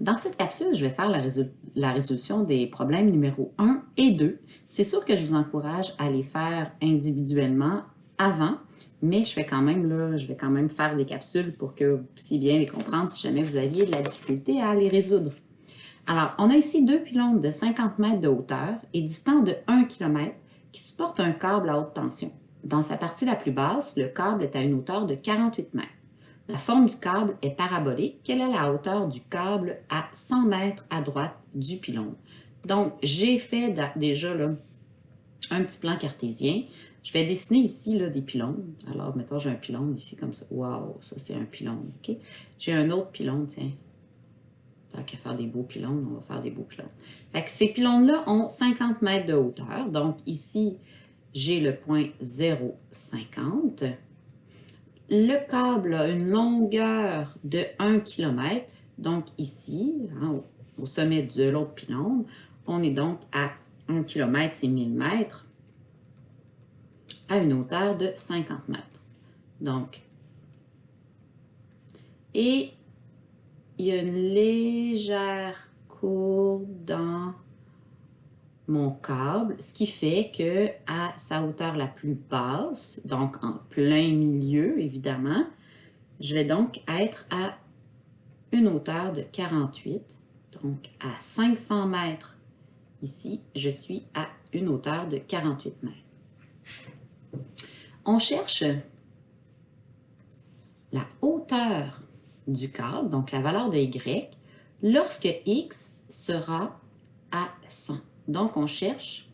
Dans cette capsule, je vais faire la résolution des problèmes numéro 1 et 2. C'est sûr que je vous encourage à les faire individuellement avant, mais je vais quand même faire des capsules pour que vous puissiez bien les comprendre si jamais vous aviez de la difficulté à les résoudre. Alors, on a ici deux pylônes de 50 mètres de hauteur et distants de 1 km qui supportent un câble à haute tension. Dans sa partie la plus basse, le câble est à une hauteur de 48 mètres. La forme du câble est parabolique. Quelle est la hauteur du câble à 100 mètres à droite du pylône? Donc, j'ai fait déjà là, un petit plan cartésien. Je vais dessiner ici là, des pylônes. Alors, mettons, j'ai un pylône ici comme ça. Wow, ça c'est un pylône. OK? J'ai un autre pylône, tiens. Tant qu'à faire des beaux pylônes, on va faire des beaux pylônes. Fait que ces pylônes-là ont 50 mètres de hauteur. Donc, ici, j'ai le point 0,50. Le câble a une longueur de 1 km. Donc, ici, hein, au sommet de l'autre pylône, on est donc à 1 km, c'est 1000 mètres, à une hauteur de 50 mètres. Donc, et il y a une légère courbe dans mon câble, ce qui fait que à sa hauteur la plus basse, donc en plein milieu évidemment, je vais donc être à une hauteur de 48, donc à 500 mètres ici, je suis à une hauteur de 48 mètres. On cherche la hauteur du câble, donc la valeur de Y, lorsque X sera à 100. Donc, on cherche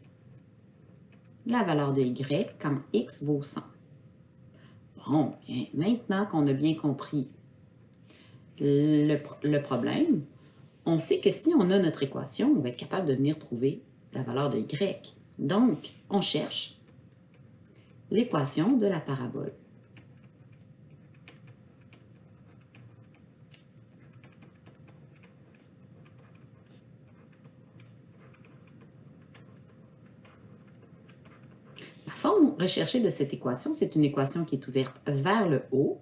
la valeur de Y quand X vaut 100. Bon, bien, maintenant qu'on a bien compris le problème, on sait que si on a notre équation, on va être capable de venir trouver la valeur de Y. Donc, on cherche l'équation de la parabole. La forme recherchée de cette équation, c'est une équation qui est ouverte vers le haut.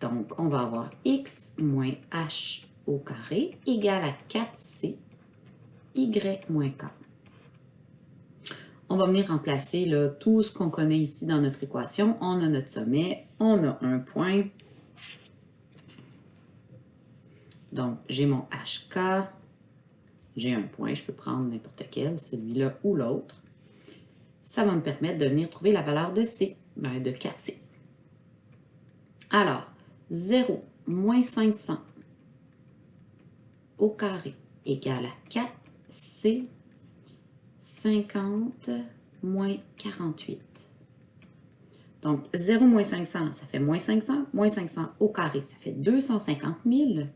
Donc, on va avoir x moins h au carré égale à 4c y moins k. On va venir remplacer là, tout ce qu'on connaît ici dans notre équation. On a notre sommet, on a un point. Donc, j'ai mon hk, j'ai un point, je peux prendre n'importe quel, celui-là ou l'autre. Ça va me permettre de venir trouver la valeur de c, de 4c. Alors, 0 moins 500 au carré égale à 4c 50 moins 48. Donc, 0 moins 500, ça fait moins 500. Moins 500 au carré, ça fait 250 000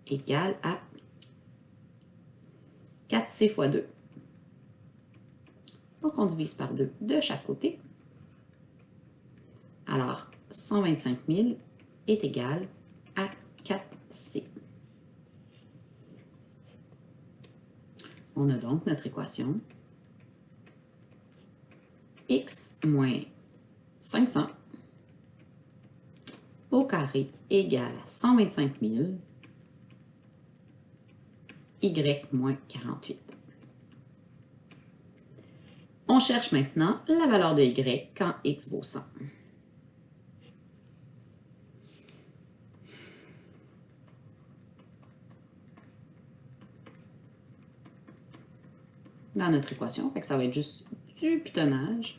égale à 4c fois 2. Donc, on divise par 2 de chaque côté. Alors, 125 000 est égal à 4c. On a donc notre équation x moins 500 au carré égale à 125 000 y moins 48. On cherche maintenant la valeur de y quand x vaut 100. Dans notre équation, fait que ça va être juste du pitonnage.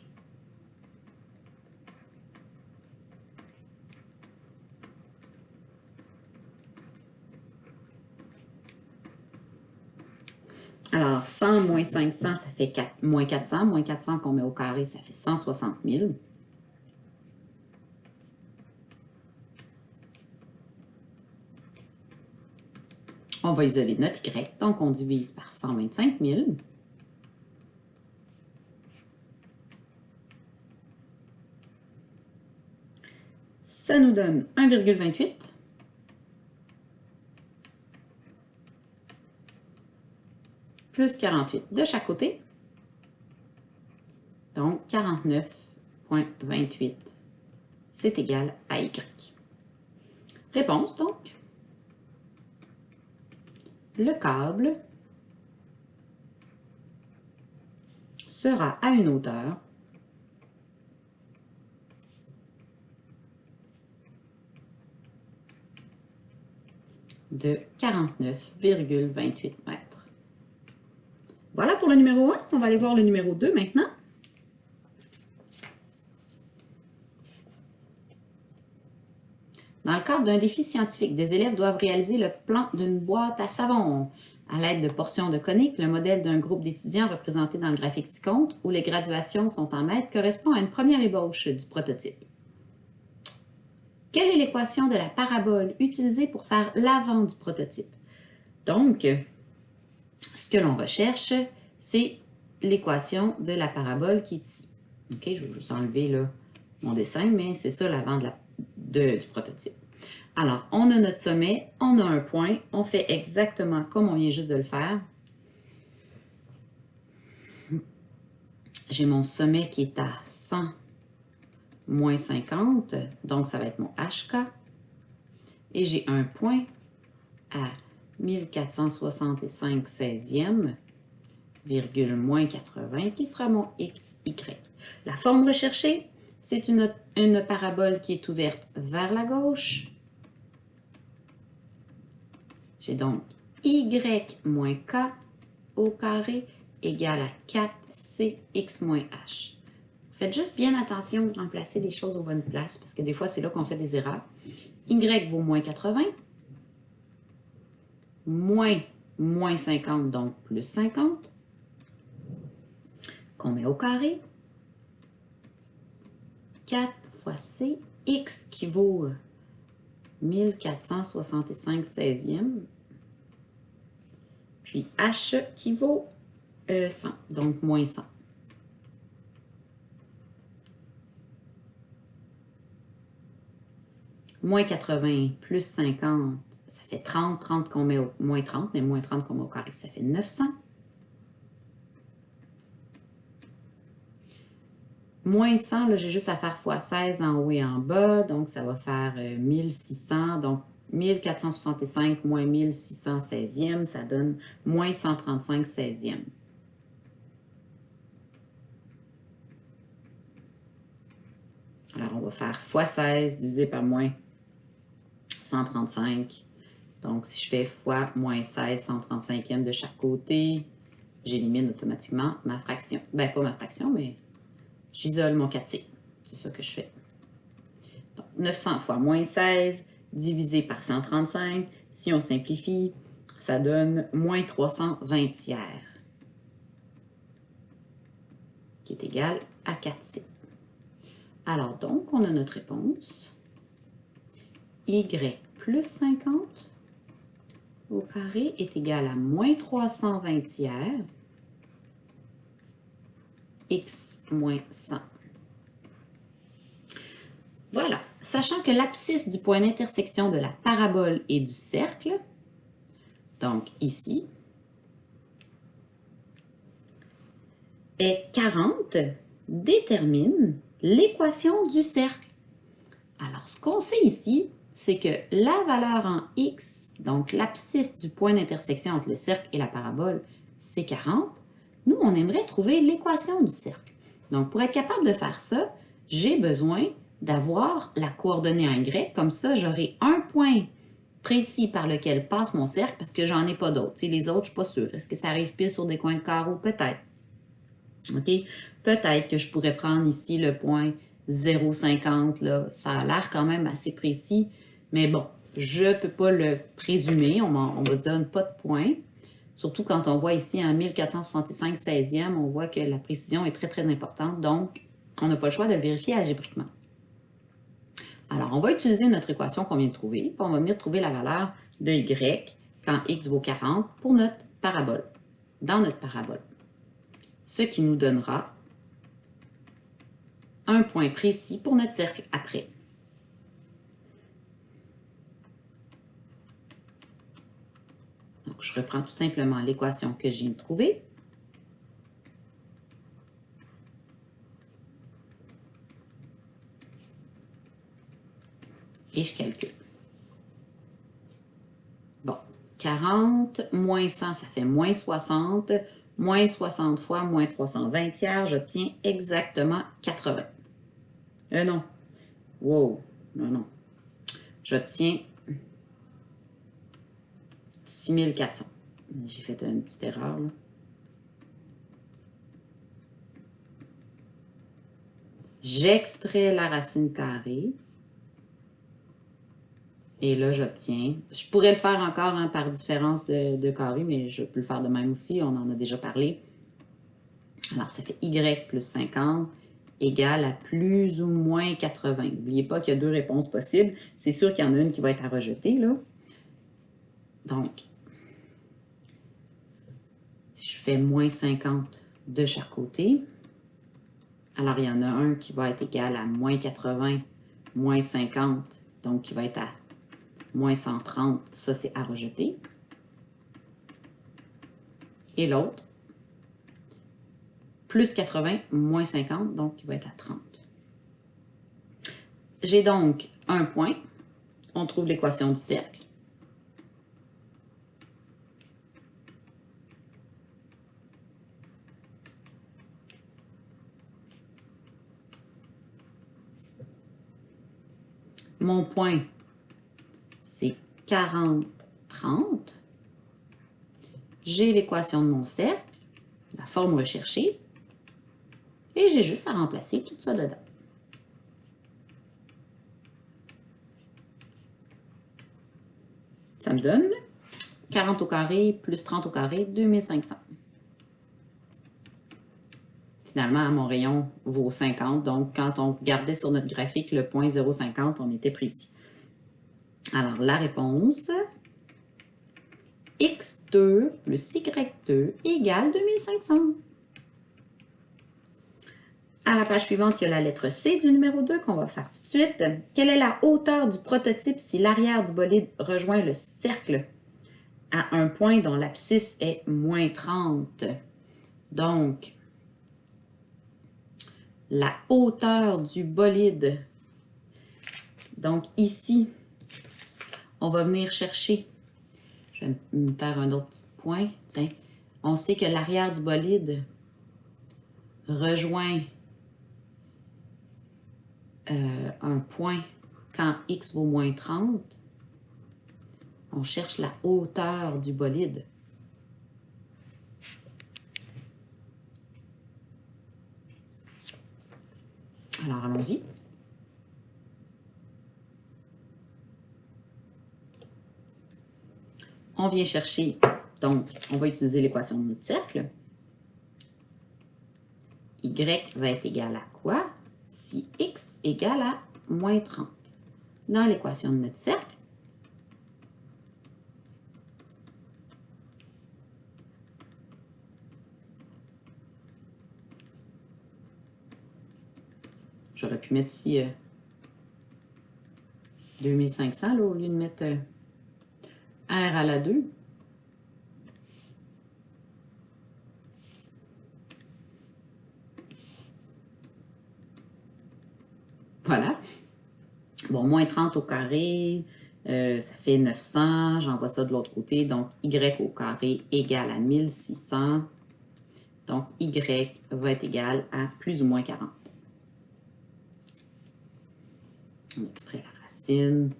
Alors, 100 moins 500, ça fait moins 400. Moins 400 qu'on met au carré, ça fait 160 000. On va isoler notre y, donc on divise par 125 000. Ça nous donne 1,28. Plus 48 de chaque côté. Donc, 49,28, c'est égal à Y. Réponse, donc. le câble sera à une hauteur de 49,28 mètres. Voilà pour le numéro 1. On va aller voir le numéro 2 maintenant. Dans le cadre d'un défi scientifique, des élèves doivent réaliser le plan d'une boîte à savon. À l'aide de portions de coniques, le modèle d'un groupe d'étudiants représenté dans le graphique ci-contre, où les graduations sont en mètres, correspond à une première ébauche du prototype. Quelle est l'équation de la parabole utilisée pour faire l'avant du prototype? Donc, ce que l'on recherche, c'est l'équation de la parabole qui est ici. OK, je vais juste enlever là, mon dessin, mais c'est ça l'avant du prototype. Alors, on a notre sommet, on a un point, on fait exactement comme on vient juste de le faire. J'ai mon sommet qui est à 100 moins 50, donc ça va être mon HK. Et j'ai un point à 1465 16e, virgule moins 80, qui sera mon XY. La forme recherchée, c'est une parabole qui est ouverte vers la gauche. J'ai donc Y moins K au carré égale à 4CX moins H. Faites juste bien attention de remplacer les choses aux bonnes places, parce que des fois, c'est là qu'on fait des erreurs. Y vaut moins 80, moins 50, donc plus 50, qu'on met au carré. 4 fois C, X qui vaut 1465 16e, puis H qui vaut 100, donc moins 100. Moins 80 plus 50, ça fait 30. 30 qu'on met au moins 30, mais moins 30 qu'on met au carré, ça fait 900. Moins 100, là, j'ai juste à faire fois 16 en haut et en bas, donc ça va faire 1600. Donc, 1465 moins 1600 16e, ça donne moins 135 16e. Alors, on va faire fois 16 divisé par moins 135. Donc, si je fais fois moins 16, 135e de chaque côté, j'élimine automatiquement ma fraction. Ben, pas ma fraction, mais j'isole mon 4C. C'est ça que je fais. Donc, 900 fois moins 16 divisé par 135. Si on simplifie, ça donne moins 320 tiers, qui est égal à 4C. Alors donc, on a notre réponse. Y plus 50 au carré est égal à moins 320 tiers, x moins 100. Voilà. Sachant que l'abscisse du point d'intersection de la parabole et du cercle, donc ici, est 40, détermine l'équation du cercle. Alors, ce qu'on sait ici, c'est que la valeur en x, donc l'abscisse du point d'intersection entre le cercle et la parabole, c'est 40. Nous, on aimerait trouver l'équation du cercle. Donc, pour être capable de faire ça, j'ai besoin d'avoir la coordonnée en y. Comme ça, j'aurai un point précis par lequel passe mon cercle parce que j'en ai pas d'autres. Les autres, je ne suis pas sûre. Est-ce que ça arrive pile sur des coins de carreau? Peut-être. OK? Peut-être que je pourrais prendre ici le point 0,50. Là. Ça a l'air quand même assez précis. Mais bon, je ne peux pas le présumer. On ne me donne pas de point. Surtout quand on voit ici en 1465 16e, on voit que la précision est très, très importante. Donc, on n'a pas le choix de le vérifier algébriquement. Alors, on va utiliser notre équation qu'on vient de trouver. Puis on va venir trouver la valeur de y quand x vaut 40 pour notre parabole, dans notre parabole. Ce qui nous donnera un point précis pour notre cercle après. Donc, je reprends tout simplement l'équation que je viens de trouver. Et je calcule. Bon, 40, moins 100, ça fait moins 60. Moins 60 fois moins 320 tiers, j'obtiens exactement 80. Non. Wow. Non, non. J'obtiens 6400. J'ai fait une petite erreur, là. J'extrais la racine carrée. Et là, j'obtiens... Je pourrais le faire encore hein, par différence de carré, mais je peux le faire de même aussi. On en a déjà parlé. Alors, ça fait y plus 50 égale à plus ou moins 80. N'oubliez pas qu'il y a deux réponses possibles. C'est sûr qu'il y en a une qui va être à rejeter, là. Donc, si je fais moins 50 de chaque côté, alors il y en a un qui va être égal à moins 80, moins 50, donc qui va être à moins 130, ça c'est à rejeter. Et l'autre, plus 80, moins 50, donc qui va être à 30. J'ai donc un point. On trouve l'équation du cercle. Mon point, c'est 40, 30. J'ai l'équation de mon cercle, la forme recherchée, et j'ai juste à remplacer tout ça dedans. Ça me donne 40 au carré plus 30 au carré, 2500. Finalement, mon rayon vaut 50, donc quand on regardait sur notre graphique le point 0,50, on était précis. Alors, la réponse, x2 plus y2 égale 2500. À la page suivante, il y a la lettre C du numéro 2 qu'on va faire tout de suite. Quelle est la hauteur du prototype si l'arrière du bolide rejoint le cercle à un point dont l'abscisse est moins 30? Donc, la hauteur du bolide. Donc, ici, on va venir chercher. Je vais me faire un autre petit point. Tiens, on sait que l'arrière du bolide rejoint un point quand x vaut moins 30. On cherche la hauteur du bolide. Alors, allons-y. On vient chercher, donc, on va utiliser l'équation de notre cercle. Y va être égal à quoi si x égale à moins 30? Dans l'équation de notre cercle, j'aurais pu mettre ici 2500 là, au lieu de mettre R à la 2. Voilà. Bon, moins 30 au carré, ça fait 900. J'envoie ça de l'autre côté. Donc, y au carré égale à 1600. Donc, y va être égal à plus ou moins 40. On extrait la racine.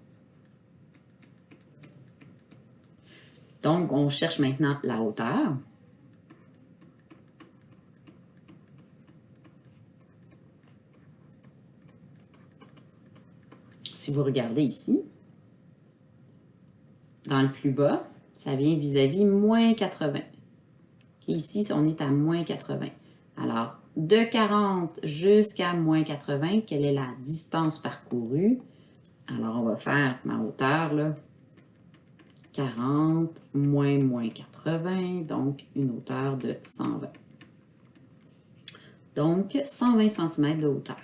Donc, on cherche maintenant la hauteur. Si vous regardez ici, dans le plus bas, ça vient vis-à-vis moins 80. Et ici, on est à moins 80. Alors, de 40 jusqu'à moins 80, quelle est la distance parcourue? Alors, on va faire ma hauteur, là, 40 moins 80, donc une hauteur de 120. Donc, 120 cm de hauteur.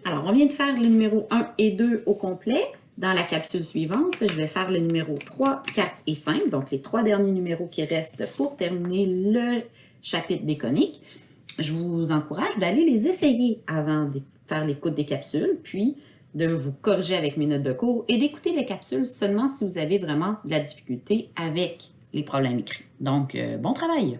Alors, on vient de faire les numéros 1 et 2 au complet. Dans la capsule suivante, je vais faire les numéros 3, 4 et 5, donc les 3 derniers numéros qui restent pour terminer le chapitre des coniques. je vous encourage d'aller les essayer avant de faire l'écoute des capsules, puis de vous corriger avec mes notes de cours et d'écouter les capsules seulement si vous avez vraiment de la difficulté avec les problèmes écrits. Donc, bon travail!